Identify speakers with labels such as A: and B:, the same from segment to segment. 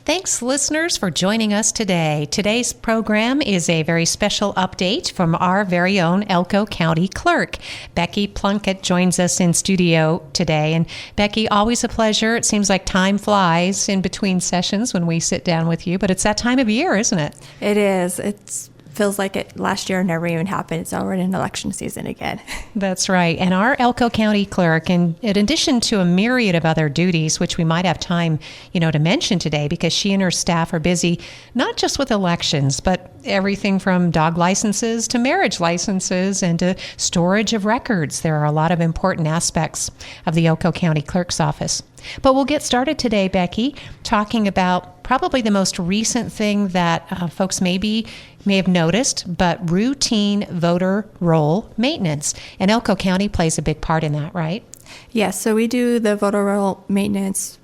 A: Thanks, listeners, for joining us today. Today's program is a very special update from our very own Elko County Clerk. Becky Plunkett joins us in studio today. And Becky, always a pleasure. It seems like time flies in between sessions when we sit down with you, but it's that time of year, isn't it?
B: It is. It feels like it last year never even happened. It's already in election season again.
A: That's right. And our Elko County Clerk, in addition to a myriad of other duties, which we might have time, to mention today, because she and her staff are busy not just with elections, but everything from dog licenses to marriage licenses and to storage of records. There are a lot of important aspects of the Elko County Clerk's office. But we'll get started today, Becky, talking about probably the most recent thing that folks may have noticed, but routine voter roll maintenance. And Elko County plays a big part in that, right?
B: Yes, so we do the voter roll maintenance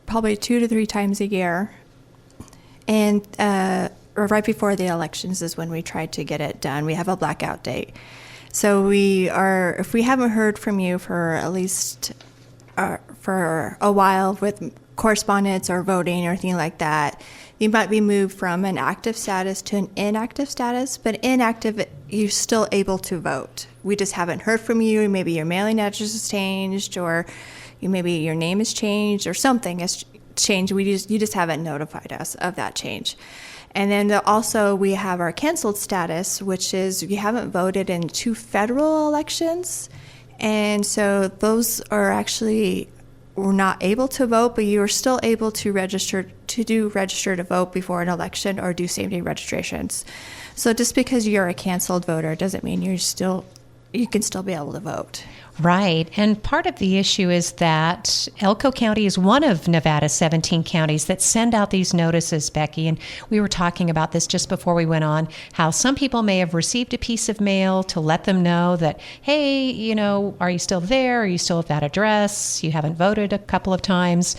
B: probably 2 to 3 times a year. And right before the elections is when we try to get it done. We have a blackout date. So if we haven't heard from you for at least for a while with correspondence or voting or anything like that, you might be moved from an active status to an inactive status. But inactive, you're still able to vote. We just haven't heard from you. Maybe your mailing address has changed, or maybe your name has changed, or something has changed. You just haven't notified us of that change. And then also we have our canceled status, which is you haven't voted in 2 federal elections. And so those are actually, we're not able to vote, but you are still able to register to vote before an election or do same-day registrations. So just because you're a canceled voter doesn't mean you can still be able to vote.
A: Right. And part of the issue is that Elko County is one of Nevada's 17 counties that send out these notices, Becky. And we were talking about this just before we went on, how some people may have received a piece of mail to let them know that, hey, are you still there? Are you still at that address? You haven't voted a couple of times.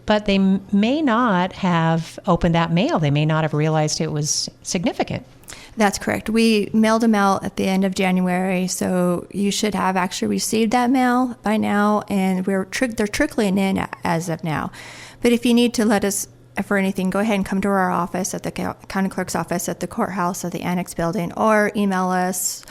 A: But they may not have opened that mail. They may not have realized it was significant.
B: That's correct. We mailed them out at the end of January, so you should have actually received that mail by now, and they're trickling in as of now. But if you need to let us for anything, go ahead and come to our office at the county clerk's office at the courthouse at the annex building, or email us,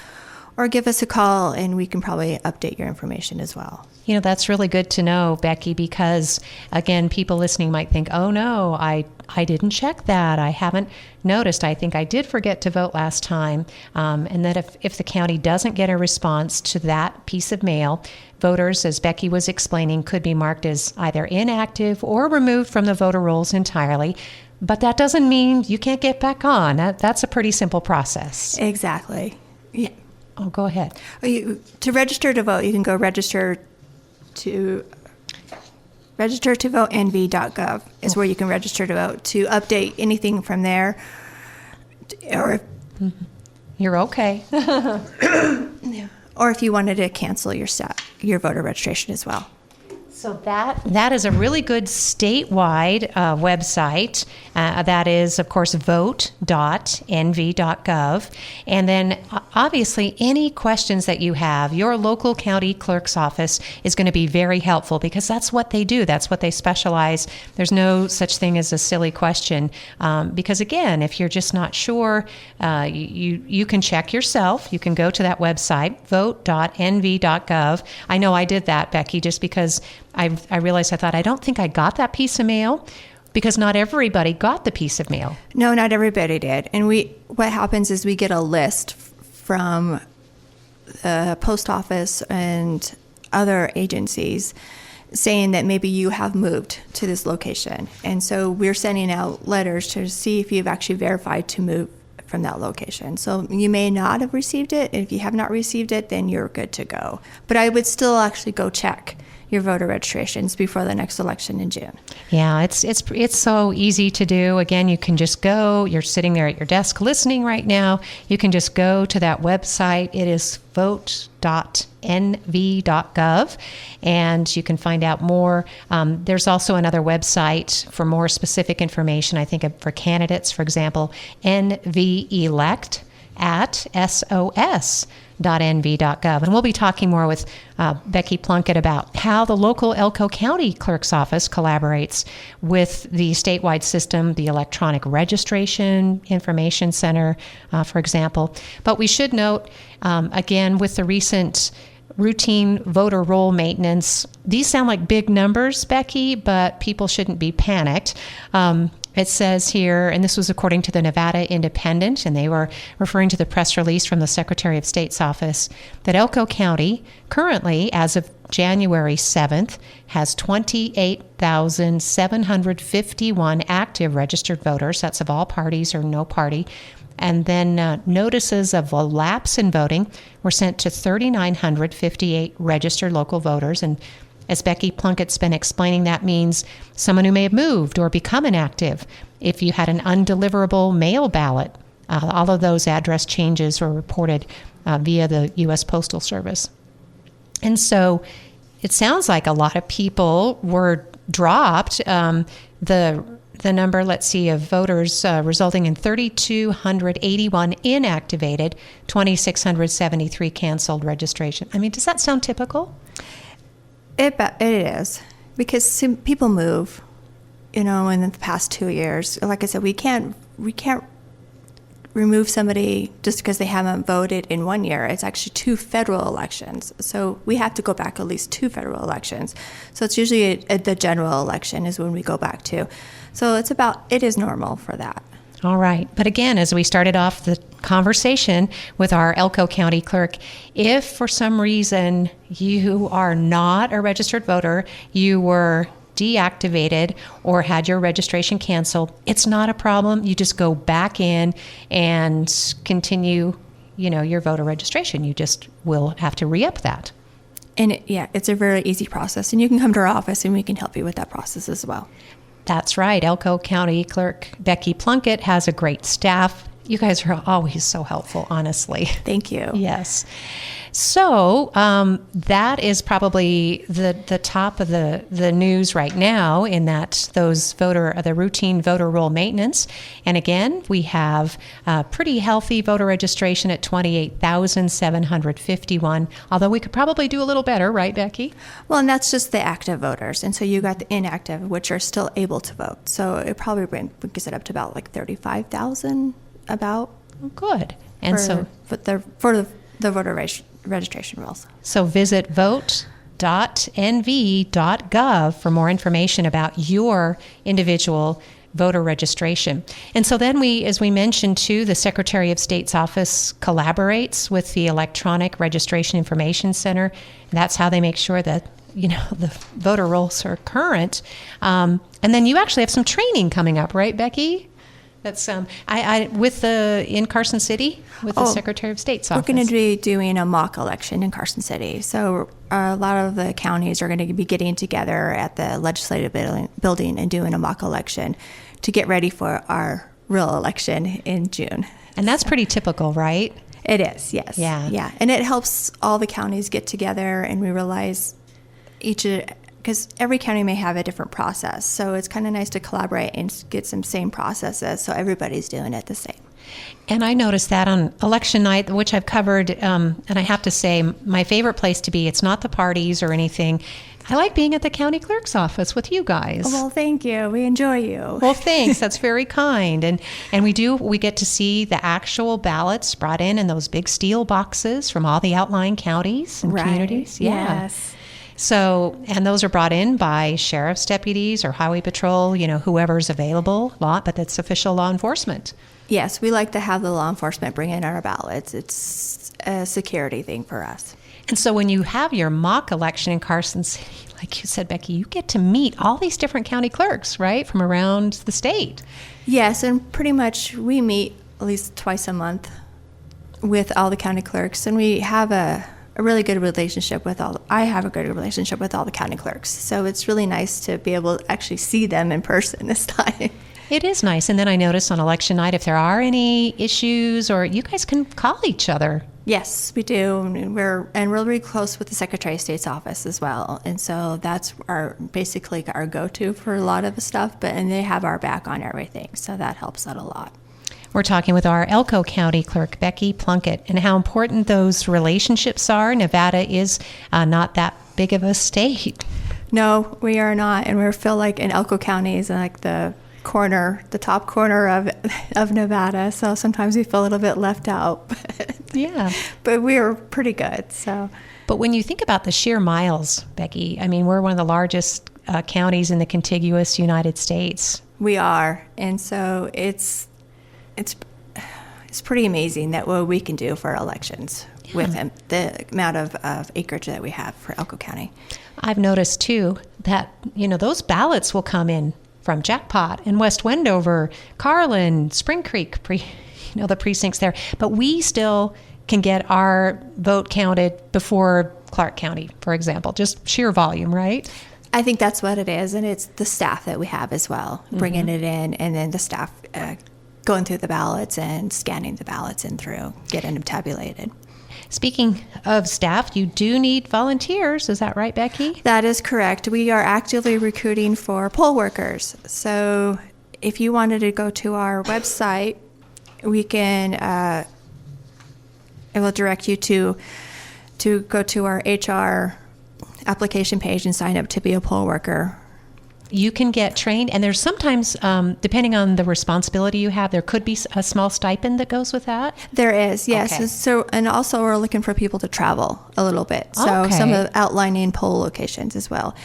B: or give us a call, and we can probably update your information as well.
A: That's really good to know, Becky, because, again, people listening might think, oh, no, I didn't check that. I haven't noticed. I think I did forget to vote last time. And that if the county doesn't get a response to that piece of mail, voters, as Becky was explaining, could be marked as either inactive or removed from the voter rolls entirely. But that doesn't mean you can't get back on. That's a pretty simple process.
B: Exactly. Yeah.
A: Oh, go ahead.
B: To register to vote, you can go register to VOTE.NV.gov is where you can register to vote to update anything from there.
A: You're okay.
B: Or if you wanted to cancel your voter registration as well.
A: So that is a really good statewide website. That is, of course, VOTE.NV.gov. And then, obviously, any questions that you have, your local county clerk's office is going to be very helpful, because that's what they do. That's what they specialize. There's no such thing as a silly question. Because, again, if you're just not sure, you can check yourself. You can go to that website, VOTE.NV.gov. I know I did that, Becky, just because I realized, I don't think I got that piece of mail, because not everybody got the piece of mail.
B: No, not everybody did. And what happens is we get a list from the post office and other agencies saying that maybe you have moved to this location. And so we're sending out letters to see if you've actually verified to move from that location. So you may not have received it. If you have not received it, then you're good to go. But I would still actually go check your voter registrations before the next election in June.
A: Yeah, it's so easy to do. Again, you can just go. You're sitting there at your desk listening right now. You can just go to that website. It is vote.nv.gov, and you can find out more. There's also another website for more specific information. I think for candidates, for example, NVelect at SOS. VOTE.NV.gov. And we'll be talking more with Becky Plunkett about how the local Elko County Clerk's Office collaborates with the statewide system, the electronic registration information center, for example. But we should note, again, with the recent routine voter roll maintenance, these sound like big numbers, Becky, but people shouldn't be panicked. It says here, and this was according to the Nevada Independent, and they were referring to the press release from the Secretary of State's office, that Elko County currently, as of January 7th, has 28,751 active registered voters. That's of all parties or no party. And then notices of a lapse in voting were sent to 3,958 registered local voters. And as Becky Plunkett's been explaining, that means someone who may have moved or become inactive. If you had an undeliverable mail ballot, all of those address changes were reported via the U.S. Postal Service. And so it sounds like a lot of people were dropped. The number, let's see, of voters resulting in 3,281 inactivated, 2,673 canceled registration. I mean, does that sound typical?
B: It is, because people move, in the past 2 years. Like I said, we can't remove somebody just because they haven't voted in 1 year. It's actually 2 federal elections. So we have to go back at least 2 federal elections. So it's usually the general election is when we go back to. So it is normal for that.
A: All right. But again, as we started off the conversation with our Elko County clerk, if for some reason you are not a registered voter, you were deactivated or had your registration canceled, it's not a problem. You just go back in and continue, your voter registration. You just will have to re-up that.
B: And it's a very easy process. And you can come to our office and we can help you with that process as well.
A: That's right. Elko County Clerk Becky Plunkett has a great staff. You guys are always so helpful, honestly.
B: Thank you.
A: Yes. So that is probably the top of the news right now, in that the routine voter roll maintenance. And again, we have pretty healthy voter registration at 28,751, although we could probably do a little better, right, Becky?
B: Well, and that's just the active voters. And so you got the inactive, which are still able to vote. So it probably brings it up to about like 35,000 about.
A: Good. And
B: for the voter registration rules.
A: So visit VOTE.NV.gov for more information about your individual voter registration. And so then as we mentioned too, the Secretary of State's office collaborates with the Electronic Registration Information Center. And that's how they make sure that the voter rolls are current. And then you actually have some training coming up, right, Becky? That's in Carson City with the Secretary of State's office.
B: We're going to be doing a mock election in Carson City. So a lot of the counties are going to be getting together at the legislative building and doing a mock election to get ready for our real election in June.
A: And that's pretty typical, right?
B: It is, yes. Yeah. And it helps all the counties get together, and we realize because every county may have a different process. So it's kind of nice to collaborate and get some same processes so everybody's doing it the same.
A: And I noticed that on election night, which I've covered, and I have to say, my favorite place to be, it's not the parties or anything. I like being at the county clerk's office with you guys.
B: Well, thank you. We enjoy you.
A: Well, thanks. That's very kind. And we get to see the actual ballots brought in those big steel boxes from all the outlying counties and communities. Yeah.
B: Yes.
A: So, and those are brought in by sheriff's deputies or highway patrol, whoever's available, but that's official law enforcement.
B: Yes, we like to have the law enforcement bring in our ballots. It's a security thing for us.
A: And so when you have your mock election in Carson City, like you said, Becky, you get to meet all these different county clerks, right, from around the state.
B: Yes, and pretty much we meet at least twice a month with all the county clerks, and we have a really good relationship I have a good relationship with all the county clerks. So it's really nice to be able to actually see them in person this time.
A: It is nice. And then I notice on election night, if there are any issues, or you guys can call each other.
B: Yes, we do. And we're really close with the Secretary of State's office as well. And so that's basically our go-to for a lot of the stuff, and they have our back on everything. So that helps out a lot.
A: We're talking with our Elko County Clerk, Becky Plunkett, and how important those relationships are. Nevada is not that big of a state.
B: No, we are not, and we feel like in Elko County is like the top corner of Nevada. So sometimes we feel a little bit left out.
A: Yeah,
B: but we are pretty good. So,
A: but when you think about the sheer miles, Becky, I mean, we're one of the largest counties in the contiguous United States.
B: We are, and so it's pretty amazing that what we can do for elections with the amount of acreage that we have for Elko County.
A: I've noticed too that those ballots will come in from Jackpot and West Wendover, Carlin, Spring Creek, the precincts there, but we still can get our vote counted before Clark County, for example, just sheer volume, right?
B: I think that's what it is, and it's the staff that we have as well, bringing it in, and then the staff going through the ballots and scanning the ballots in through, getting them tabulated.
A: Speaking of staff, you do need volunteers. Is that right, Becky?
B: That is correct. We are actively recruiting for poll workers. So if you wanted to go to our website, we can, it will direct you to go to our HR application page and sign up to be a poll worker.
A: You can get trained, and there's sometimes, depending on the responsibility you have, there could be a small stipend that goes with that.
B: There is, yes.
A: Okay.
B: So, and also we're looking for people to travel a little bit. So some of the outlining poll locations as well.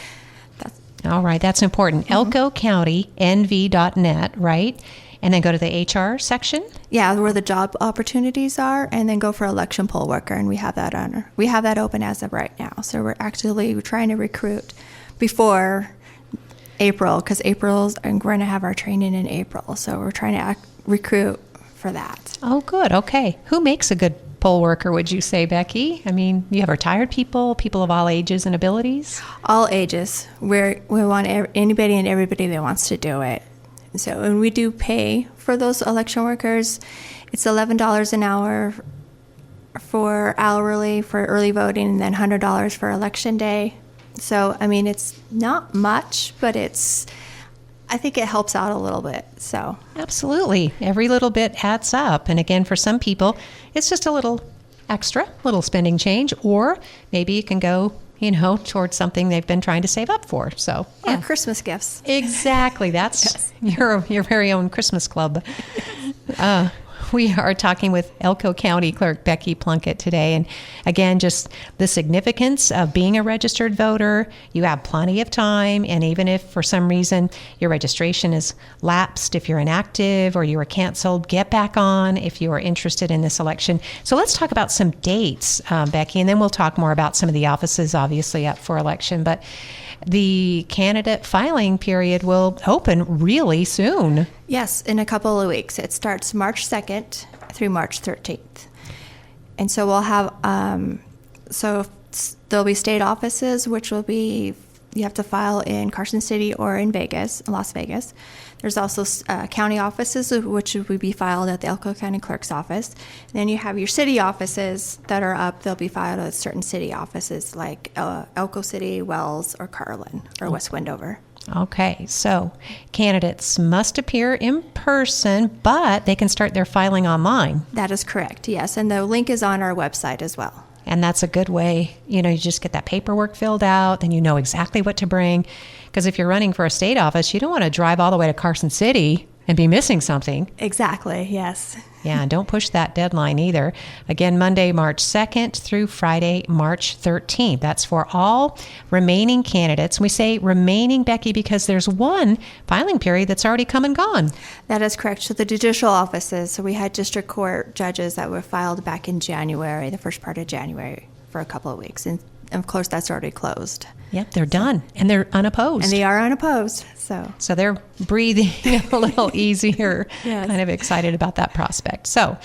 A: All right, that's important. Elko County, NV.net, right? And then go to the HR section?
B: Yeah, where the job opportunities are, and then go for election poll worker, and we have that open as of right now. So we're actively trying to recruit before April, because we're going to have our training in April. So we're trying to recruit for that.
A: Oh, good. Okay. Who makes a good poll worker, would you say, Becky? I mean, you have retired people of all ages and abilities?
B: All ages. We want anybody and everybody that wants to do it. So, and we do pay for those election workers. It's $11 an hour for hourly for early voting, and then $100 for election day. So, I mean, it's not much, but I think it helps out a little bit. So,
A: absolutely. Every little bit adds up. And again, for some people, it's just a little extra, little spending change, or maybe you can go towards something they've been trying to save up for. So,
B: yeah. Or Christmas gifts.
A: Exactly. That's your very own Christmas club. We are talking with Elko County Clerk Becky Plunkett today. And again, just the significance of being a registered voter. You have plenty of time. And even if for some reason your registration is lapsed, if you're inactive or you were canceled, get back on if you are interested in this election. So let's talk about some dates, Becky, and then we'll talk more about some of the offices obviously up for election. But the candidate filing period will open really soon.
B: Yes, in a couple of weeks. It starts March 2nd through March 13th. And so we'll have, there'll be state offices, which will be, you have to file in Carson City or in Las Vegas. There's also county offices, which would be filed at the Elko County Clerk's office. And then you have your city offices that are up. They'll be filed at certain city offices like Elko City, Wells, or Carlin, or West Wendover.
A: Okay, so candidates must appear in person, but they can start their filing online.
B: That is correct, yes. And the link is on our website as well.
A: And that's a good way, you just get that paperwork filled out, then you know exactly what to bring. Because if you're running for a state office, you don't want to drive all the way to Carson City and be missing something.
B: Exactly, yes.
A: Yeah, and don't push that deadline either. Again, Monday, March 2nd through Friday, March 13th. That's for all remaining candidates. We say remaining, Becky, because there's one filing period that's already come and gone.
B: That is correct. So the judicial offices, so we had district court judges that were filed back in January, the first part of January, for a couple of weeks. And of course, that's already closed.
A: Yep, they're done, and they're unopposed.
B: And they are unopposed, so
A: they're breathing a little easier,
B: yes.
A: Kind of excited about that prospect. So,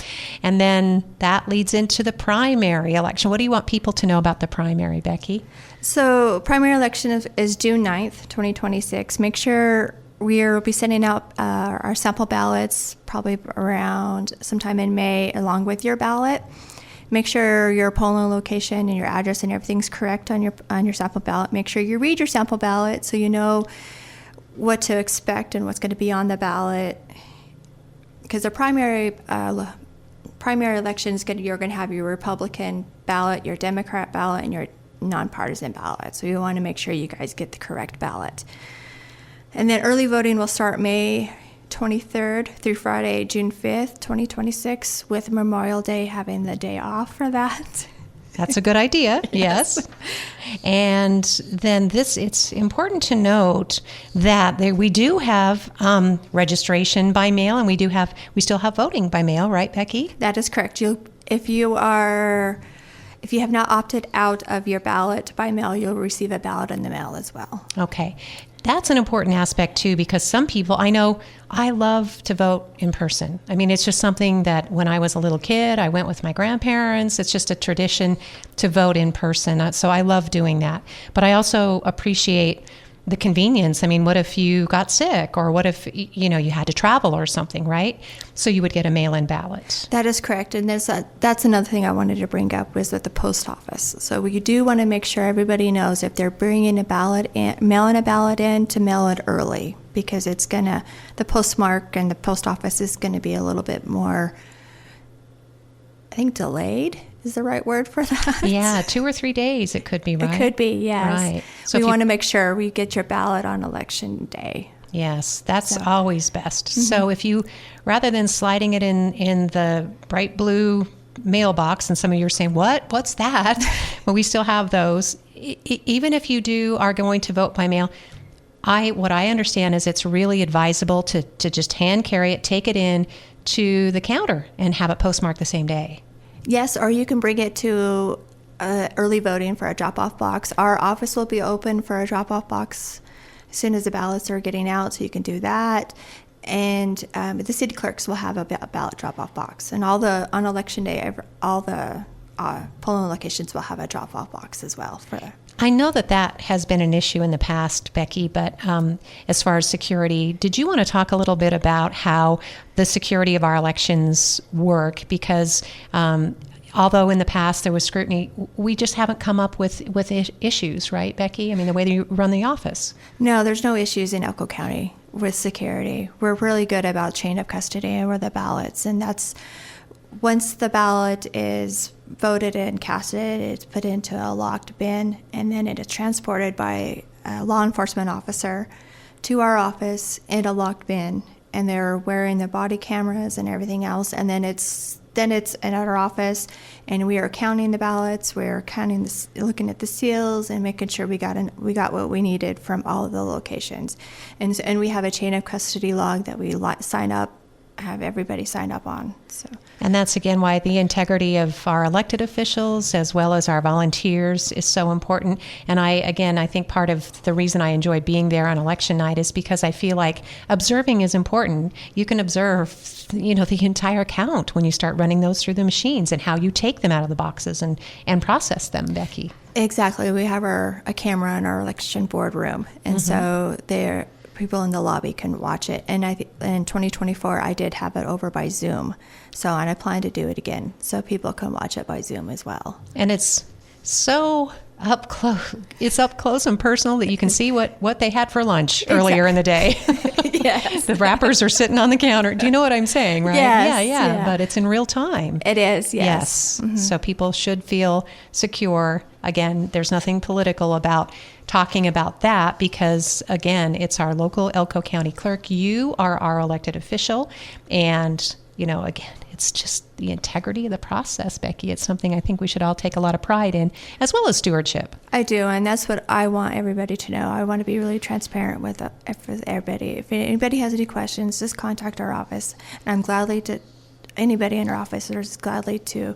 A: and then that leads into the primary election. What do you want people to know about the primary, Becky?
B: So primary election is June 9th, 2026. Make sure we'll be sending out our sample ballots probably around sometime in May along with your ballot. Make sure your polling location and your address and everything's correct on your sample ballot. Make sure you read your sample ballot so you know what to expect and what's going to be on the ballot. because the primary election is you're going to have your Republican ballot, your Democrat ballot, and your nonpartisan ballot. So you want to make sure you guys get the correct ballot. And then early voting will start May 23rd through Friday, June 5th, 2026, with Memorial Day having the day off for that.
A: That's a good idea. Yes. And then it's important to note that we do have registration by mail, and we still have voting by mail, right, Becky?
B: That is correct. If you have not opted out of your ballot by mail, you'll receive a ballot in the mail as well.
A: Okay. That's an important aspect, too, because some people, I know, I love to vote in person. I mean, it's just something that when I was a little kid, I went with my grandparents. It's just a tradition to vote in person. So I love doing that. But I also appreciate the convenience. I mean, what if you got sick, or what if, you had to travel or something, right? So you would get a mail-in ballot.
B: That is correct. And that's another thing I wanted to bring up was with the post office. So we do want to make sure everybody knows if they're bringing mailing a ballot in, to mail it early, because the postmark and the post office is going to be a little bit more, I think, delayed is the right word for that.
A: Yeah, 2 or 3 days it could be, right?
B: It could be, yes.
A: Right. So
B: we want to make sure we get your ballot on election day.
A: Yes, that's always best. Mm-hmm. So if you, rather than sliding it in the bright blue mailbox, and some of you are saying, what's that? Well, we still have those. Even if you are going to vote by mail, what I understand is it's really advisable to just hand carry it, take it in to the counter, and have it postmarked the same day.
B: Yes, or you can bring it to early voting for a drop-off box. Our office will be open for a drop-off box as soon as the ballots are getting out, so you can do that. And the city clerks will have a ballot drop-off box. And on election day, all the polling locations will have a drop-off box as well.
A: I know that has been an issue in the past, Becky, but as far as security, did you want to talk a little bit about how the security of our elections work? Because although in the past there was scrutiny, we just haven't come up with issues, right, Becky? I mean, the way that you run the office.
B: No, there's no issues in Elko County with security. We're really good about chain of custody and the ballots, and that's once the ballot is voted and casted, it's put into a locked bin, and then it is transported by a law enforcement officer to our office in a locked bin, and they're wearing the body cameras and everything else, and then it's in our office, and we are counting the ballots, we're looking at the seals and making sure we got what we needed from all of the locations, and we have a chain of custody log that we have everybody sign up on.
A: And that's again why the integrity of our elected officials as well as our volunteers is so important. And I think part of the reason I enjoy being there on election night is because I feel like observing is important. You can observe, the entire count when you start running those through the machines and how you take them out of the boxes and process them, Becky.
B: Exactly. We have a camera in our election board room, and so people in the lobby can watch it. And in 2024, I did have it over by Zoom. And I plan to do it again, so people can watch it by Zoom as well.
A: And it's so up close. It's up close and personal that you can see what they had for lunch earlier in the day.
B: Yes.
A: The wrappers are sitting on the counter. Do you know what I'm saying, right?
B: Yes.
A: Yeah. But it's in real time.
B: It is, yes.
A: Mm-hmm. So people should feel secure. Again, there's nothing political about talking about that because, again, it's our local Elko County clerk. You are our elected official. And, again, it's just the integrity of the process, Becky. It's something I think we should all take a lot of pride in, as well as stewardship.
B: I do, and that's what I want everybody to know. I want to be really transparent with everybody. If anybody has any questions, just contact our office. And anybody in our office is gladly to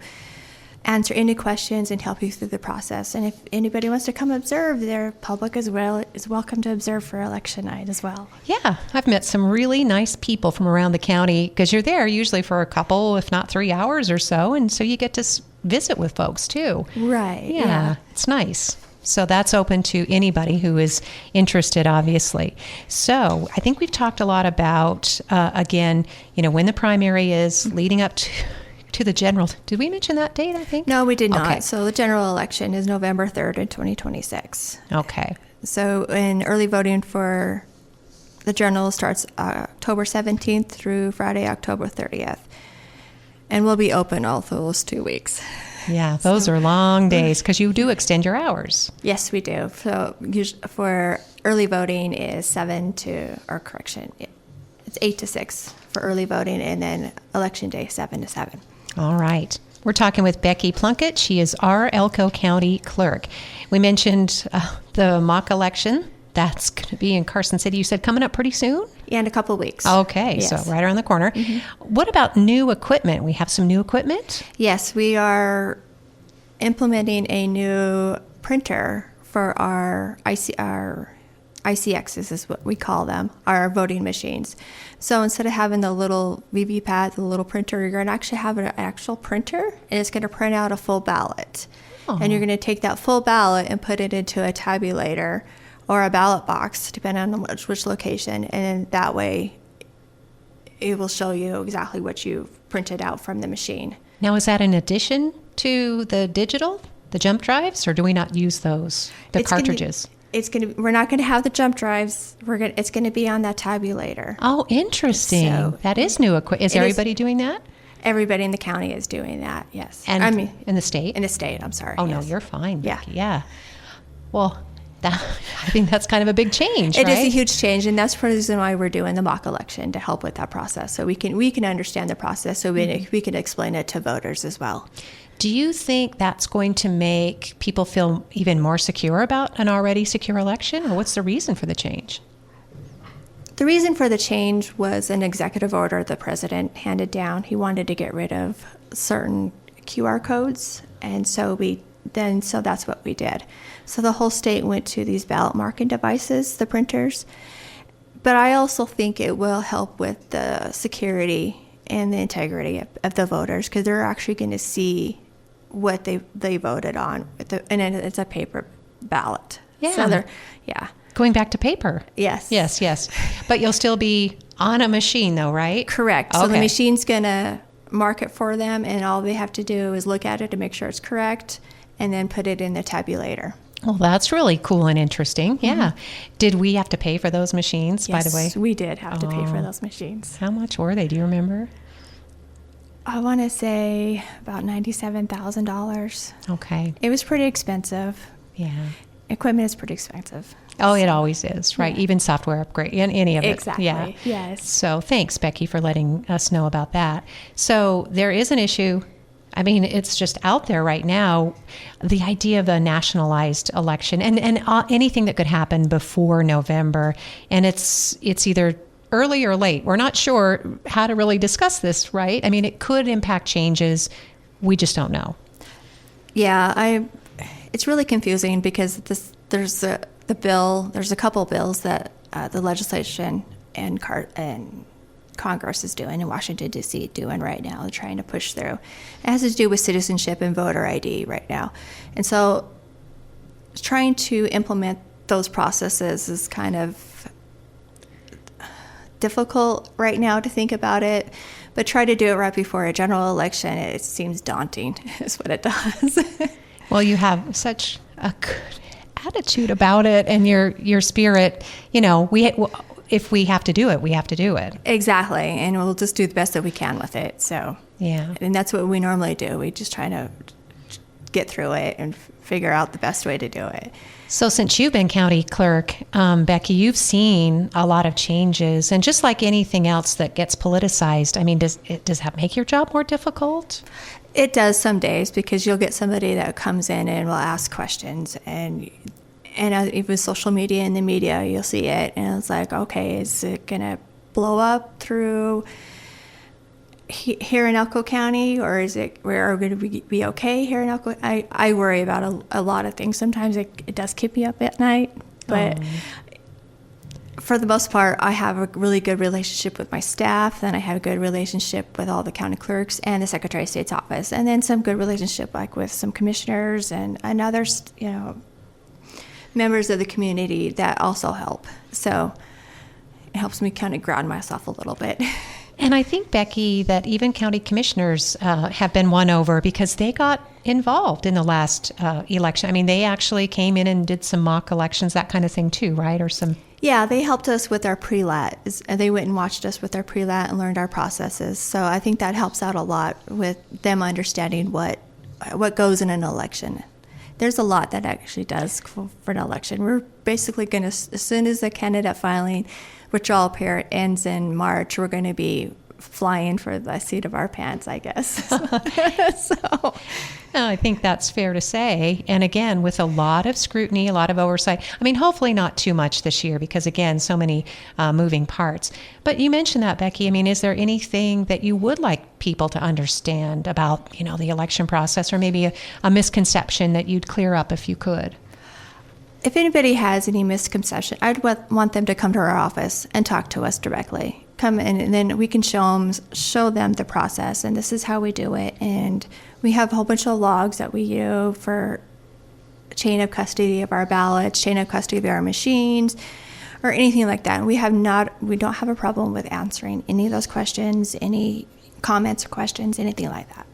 B: answer any questions and help you through the process. And if anybody wants to come observe, their public as well is welcome to observe for election night as well.
A: Yeah, I've met some really nice people from around the county because you're there usually for a couple, if not 3 hours or so. And so you get to visit with folks too.
B: Right.
A: Yeah, it's nice. So that's open to anybody who is interested, obviously. So I think we've talked a lot about, again, when the primary is leading up to the general. Did we mention that date, I think?
B: No, we did not.
A: Okay.
B: So the general election is November 3rd in 2026.
A: Okay.
B: So in early voting for the journal starts October 17th through Friday, October 30th. And we'll be open all those 2 weeks.
A: Yeah, those are long days because you do extend your hours.
B: Yes, we do. So for early voting is 8 to 6 for early voting, and then election day 7 to 7.
A: All right. We're talking with Becky Plunkett. She is our Elko County Clerk. We mentioned the mock election. That's going to be in Carson City. You said coming up pretty soon?
B: Yeah, in a couple of weeks.
A: Okay,
B: yes.
A: So right around the corner. Mm-hmm. What about new equipment? We have some new equipment?
B: Yes, we are implementing a new printer for our ICXs is what we call them, our voting machines. So instead of having the little VV pad, the little printer, you're going to actually have an actual printer, and it's going to print out a full ballot. Oh. And you're going to take that full ballot and put it into a tabulator or a ballot box, depending on which location, and that way it will show you exactly what you've printed out from the machine.
A: Now, is that in addition to the digital, the jump drives, or do we not use those, the cartridges?
B: We're not going to have the jump drives. It's going to be on that tabulator.
A: Oh, interesting. So that is new equipment. Is everybody doing that?
B: Everybody in the county is doing that, yes.
A: And I mean, in the state?
B: In the state, I'm sorry.
A: Oh, yes. No, you're fine, Becky. Yeah. Well, I think that's kind of a big change,
B: It
A: right?
B: is a huge change, and that's the reason why we're doing the mock election, to help with that process. So we can understand the process, so we can explain it to voters as well.
A: Do you think that's going to make people feel even more secure about an already secure election, or what's the reason for the change?
B: The reason for the change was an executive order the president handed down. He wanted to get rid of certain QR codes, and so that's what we did. So the whole state went to these ballot marking devices, the printers. But I also think it will help with the security and the integrity of the voters, because they're actually going to see what they voted on, and it's a paper ballot.
A: Yeah.
B: So
A: Going back to paper.
B: Yes.
A: Yes. But you'll still be on a machine, though, right?
B: Correct.
A: Okay.
B: So the machine's going to mark it for them, and all they have to do is look at it to make sure it's correct, and then put it in the tabulator.
A: Well, that's really cool and interesting. Yeah. Mm-hmm. Did we have to pay for those machines, by the way?
B: Yes, we did have to pay for those machines.
A: How much were they? Do you remember?
B: I want to say about $97,000.
A: Okay.
B: It was pretty expensive.
A: Yeah.
B: Equipment is pretty expensive.
A: Oh, it always is, right? Yeah. Even software upgrade, any of it.
B: Exactly.
A: Yeah.
B: Yes.
A: So thanks, Becky, for letting us know about that. So there is an issue. I mean, it's just out there right now, the idea of a nationalized election and anything that could happen before November. And it's either early or late. We're not sure how to really discuss this, right? I mean, it could impact changes. We just don't know.
B: Yeah, it's really confusing because there's a couple bills that the legislation and Congress is doing, in Washington, D.C. doing right now. They're trying to push through. It has to do with citizenship and voter ID right now. And so trying to implement those processes is kind of difficult right now to think about it, but try to do it right before a general election, it seems daunting is what it does.
A: Well, you have such a good attitude about it, and your spirit, if we have to do it, we have to do it.
B: Exactly, and we'll just do the best that we can with it. So
A: yeah,
B: and that's what we normally do. We just try to get through it and figure out the best way to do it.
A: So since you've been county clerk, Becky, you've seen a lot of changes, and just like anything else that gets politicized, I mean, does that make your job more difficult?
B: It does some days, because you'll get somebody that comes in and will ask questions, and even social media and the media, you'll see it, and it's like, okay, is it going to blow up through here in Elko County, or are we going to be okay here in Elko? I worry about a lot of things. Sometimes it does keep me up at night, but for the most part, I have a really good relationship with my staff, and I have a good relationship with all the county clerks and the Secretary of State's office, and then some good relationship like with some commissioners and others, members of the community that also help. So it helps me kind of ground myself a little bit.
A: And I think, Becky, that even county commissioners have been won over because they got involved in the last election. I mean, they actually came in and did some mock elections, that kind of thing too, right? Or some.
B: Yeah, they helped us with our pre-lat. They went and watched us with our pre-lat and learned our processes. So I think that helps out a lot with them understanding what goes in an election. There's a lot that actually does for an election. We're basically going to, as soon as the candidate filing withdrawal period ends in March, we're going to be flying for the seat of our pants, I guess. So.
A: I think that's fair to say. And again, with a lot of scrutiny, a lot of oversight. I mean, hopefully not too much this year because, again, so many moving parts. But you mentioned that, Becky. I mean, is there anything that you would like people to understand about, the election process, or maybe a misconception that you'd clear up if you could?
B: If anybody has any misconception, I'd want them to come to our office and talk to us directly. Come in, and then we can show them the process, and this is how we do it. And we have a whole bunch of logs that we use for chain of custody of our ballots, chain of custody of our machines, or anything like that. And we don't have a problem with answering any of those questions, any comments or questions, anything like that.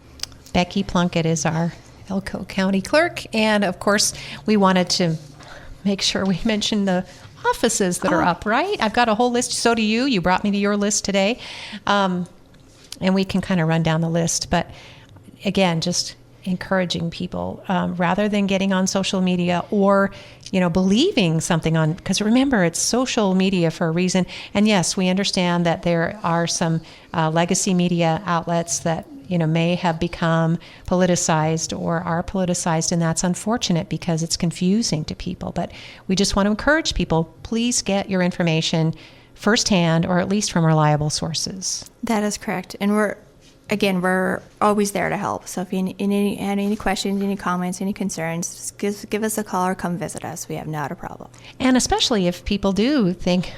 A: Becky Plunkett is our Elko County Clerk, and of course, we wanted to make sure we mention the offices that are up, right? I've got a whole list. So do you. You brought me to your list today. And we can kind of run down the list. But again, just encouraging people rather than getting on social media or, believing something on, because remember, it's social media for a reason. And yes, we understand that there are some legacy media outlets that may have become politicized or are politicized, and that's unfortunate because it's confusing to people. But we just want to encourage people, please get your information firsthand or at least from reliable sources.
B: That is correct. And we're always there to help. So if you had any questions, any comments, any concerns, just give us a call or come visit us. We have not a problem.
A: And especially if people do think,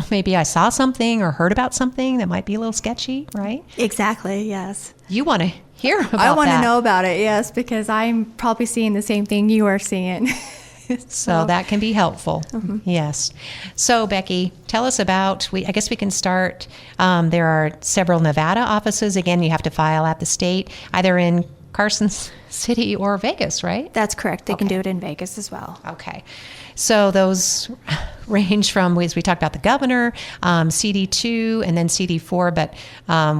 A: maybe I saw something or heard about something that might be a little sketchy, right?
B: Exactly, yes.
A: You want to hear about that.
B: I want to know about it, yes, because I'm probably seeing the same thing you are seeing.
A: So that can be helpful. Mm-hmm. Yes. So Becky, tell us about, I guess we can start, there are several Nevada offices. Again, you have to file at the state, either in Carson City or Vegas, right?
B: That's correct. They can do it in Vegas as well.
A: Okay. So those range from, as we talked about, the governor, CD2, and then CD4, but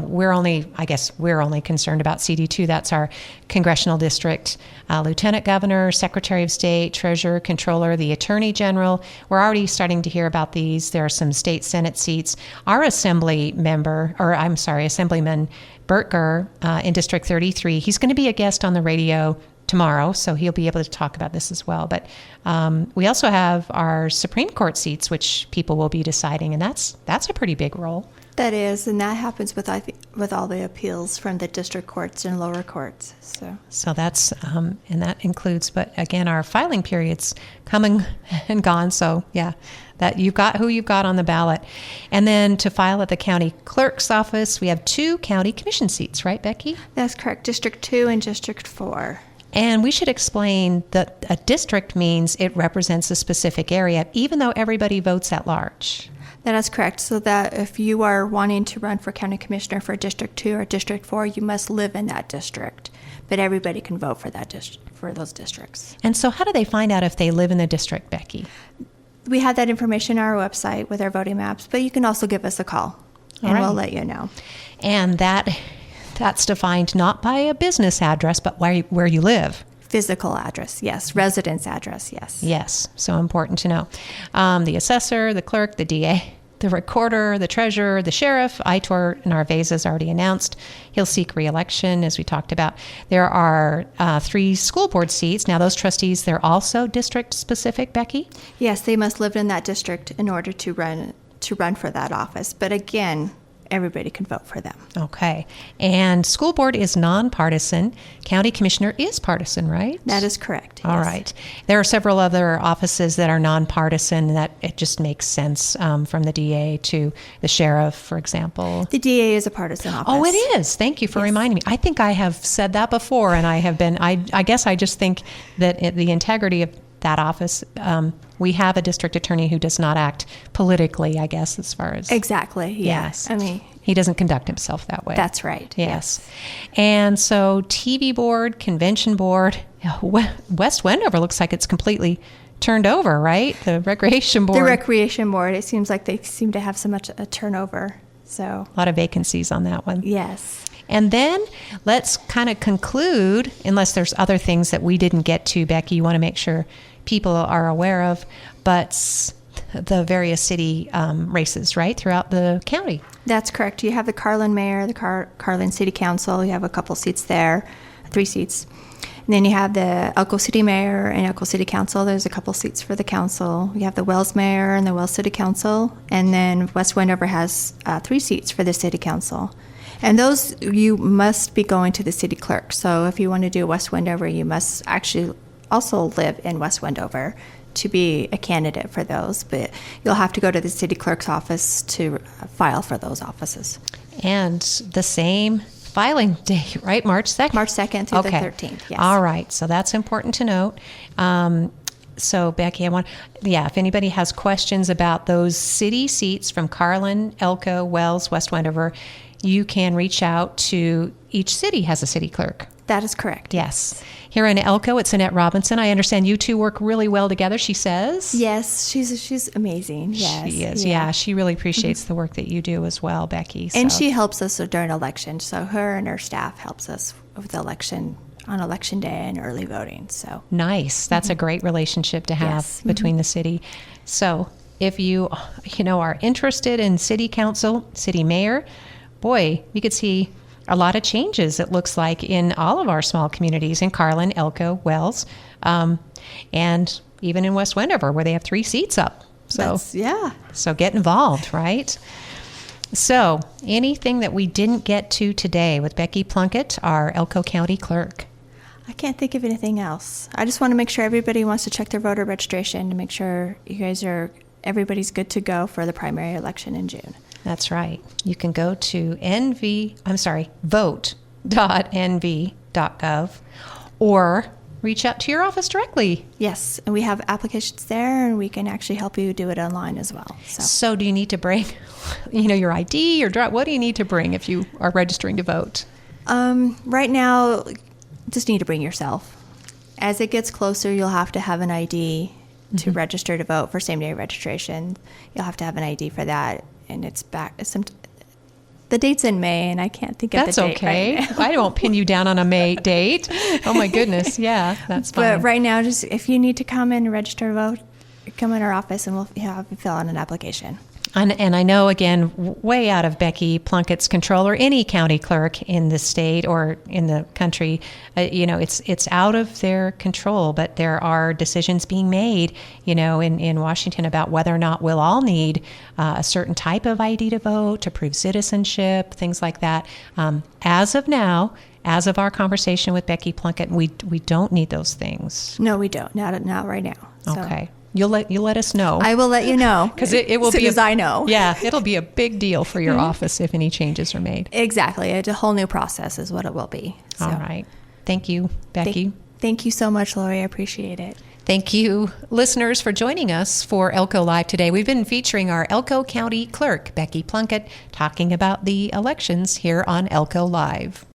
A: we're only concerned about CD2. That's our congressional district, lieutenant governor, secretary of state, treasurer, controller, the attorney general. We're already starting to hear about these. There are some state senate seats. Our assemblyman Bert Gurr in District 33, he's going to be a guest on the radio tomorrow, so he'll be able to talk about this as well. But we also have our Supreme Court seats, which people will be deciding, and that's a pretty big role.
B: That is, and that happens with all the appeals from the district courts and lower courts. So
A: that's and that includes, but again, our filing period's coming and gone. So yeah, that you've got who you've got on the ballot, and then to file at the county clerk's office, we have 2 county commission seats, right, Becky?
B: That's correct, District 2 and District 4.
A: And we should explain that a district means it represents a specific area, even though everybody votes at large.
B: That is correct. So that if you are wanting to run for county commissioner for District 2 or District 4, you must live in that district. But everybody can vote for for those districts.
A: And so how do they find out if they live in the district, Becky?
B: We have that information on our website with our voting maps, but you can also give us a call, and we'll let you know.
A: And that's defined not by a business address, but where you live.
B: Physical address, yes. Residence address, yes.
A: Yes, so important to know. The assessor, the clerk, the DA, the recorder, the treasurer, the sheriff, Aitor Narvaez has already announced he'll seek re-election, as we talked about. There are 3 school board seats. Now, those trustees, they're also district-specific, Becky?
B: Yes, they must live in that district in order to run for that office. But again, everybody can vote for them.
A: Okay. And school board is nonpartisan. County commissioner is partisan, right?
B: That is correct.
A: All right. There are several other offices that are nonpartisan that it just makes sense, from the DA to the sheriff, for example.
B: The DA is a partisan office.
A: Oh, it is. Thank you for reminding me. I think I have said that before, and I guess I just think that the integrity of that office, we have a district attorney who does not act politically, I guess, as far as...
B: Exactly, yes. I mean...
A: He doesn't conduct himself that way.
B: That's right.
A: Yes. And so TV board, convention board, West Wendover looks like it's completely turned over, right? The recreation board.
B: The recreation board. It seems like they seem to have so much a turnover. So
A: a lot of vacancies on that one.
B: yes.
A: And then let's kind of conclude, unless there's other things that we didn't get to, Becky, you want to make sure people are aware of, but the various city races, right, throughout the county.
B: That's correct. You have the Carlin Mayor, the Carlin City Council. You have a couple seats there, 3 seats. And then you have the Elko City Mayor and Elko City Council. There's a couple seats for the council. You have the Wells Mayor and the Wells City Council. And then West Wendover has 3 seats for the City Council. And those, you must be going to the city clerk. So if you want to do West Wendover, you must actually also live in West Wendover to be a candidate for those. But you'll have to go to the city clerk's office to file for those offices.
A: And the same filing date, right? March 2nd?
B: March 2nd through the 13th, yes.
A: All right. So that's important to note. So, Becky, if anybody has questions about those city seats from Carlin, Elko, Wells, West Wendover, you can reach out to each city has a city clerk.
B: That is correct.
A: Yes. Here in Elko, it's Annette Robinson. I understand you two work really well together, she says.
B: Yes, she's amazing. Yes.
A: She is. Yeah, she really appreciates the work that you do as well, Becky.
B: And she helps us during election. So her and her staff helps us with the election on election day and early voting. So
A: nice. That's a great relationship to have between the city. So if you are interested in city council, city mayor, boy, you could see a lot of changes, it looks like, in all of our small communities in Carlin, Elko, Wells, and even in West Wendover, where they have 3 seats up. So So get involved, right? So anything that we didn't get to today with Becky Plunkett, our Elko County Clerk?
B: I can't think of anything else. I just want to make sure everybody wants to check their voter registration to make sure everybody's good to go for the primary election in June.
A: That's right. You can go to VOTE.NV.gov or reach out to your office directly.
B: Yes, and we have applications there, and we can actually help you do it online as well.
A: So do you need to bring, your ID or what do you need to bring if you are registering to vote?
B: Right now, just need to bring yourself. As it gets closer, you'll have to have an ID to register to vote for same-day registration. You'll have to have an ID for that. And it's back. The date's in May, and I can't think of the date.
A: That's okay.
B: Right now.
A: I don't pin you down on a May date. Oh my goodness. Yeah, that's fine.
B: But right now, just if you need to come in and register to vote, come in our office, and we'll have you fill out an application.
A: And I know, again, way out of Becky Plunkett's control, or any county clerk in the state or in the country, it's out of their control. But there are decisions being made, in Washington about whether or not we'll all need a certain type of ID to vote, to prove citizenship, things like that. As of now, as of our conversation with Becky Plunkett, we don't need those things.
B: No, we don't. Not right now. So.
A: Okay. You'll let us know.
B: I will let you know
A: because it will
B: as soon as I know.
A: Yeah, it'll be a big deal for your office if any changes are made.
B: Exactly, it's a whole new process, is what it will be. So.
A: All right, thank you, Becky.
B: Thank you so much, Lori. I appreciate it.
A: Thank you, listeners, for joining us for Elko Live today. We've been featuring our Elko County Clerk, Becky Plunkett, talking about the elections here on Elko Live.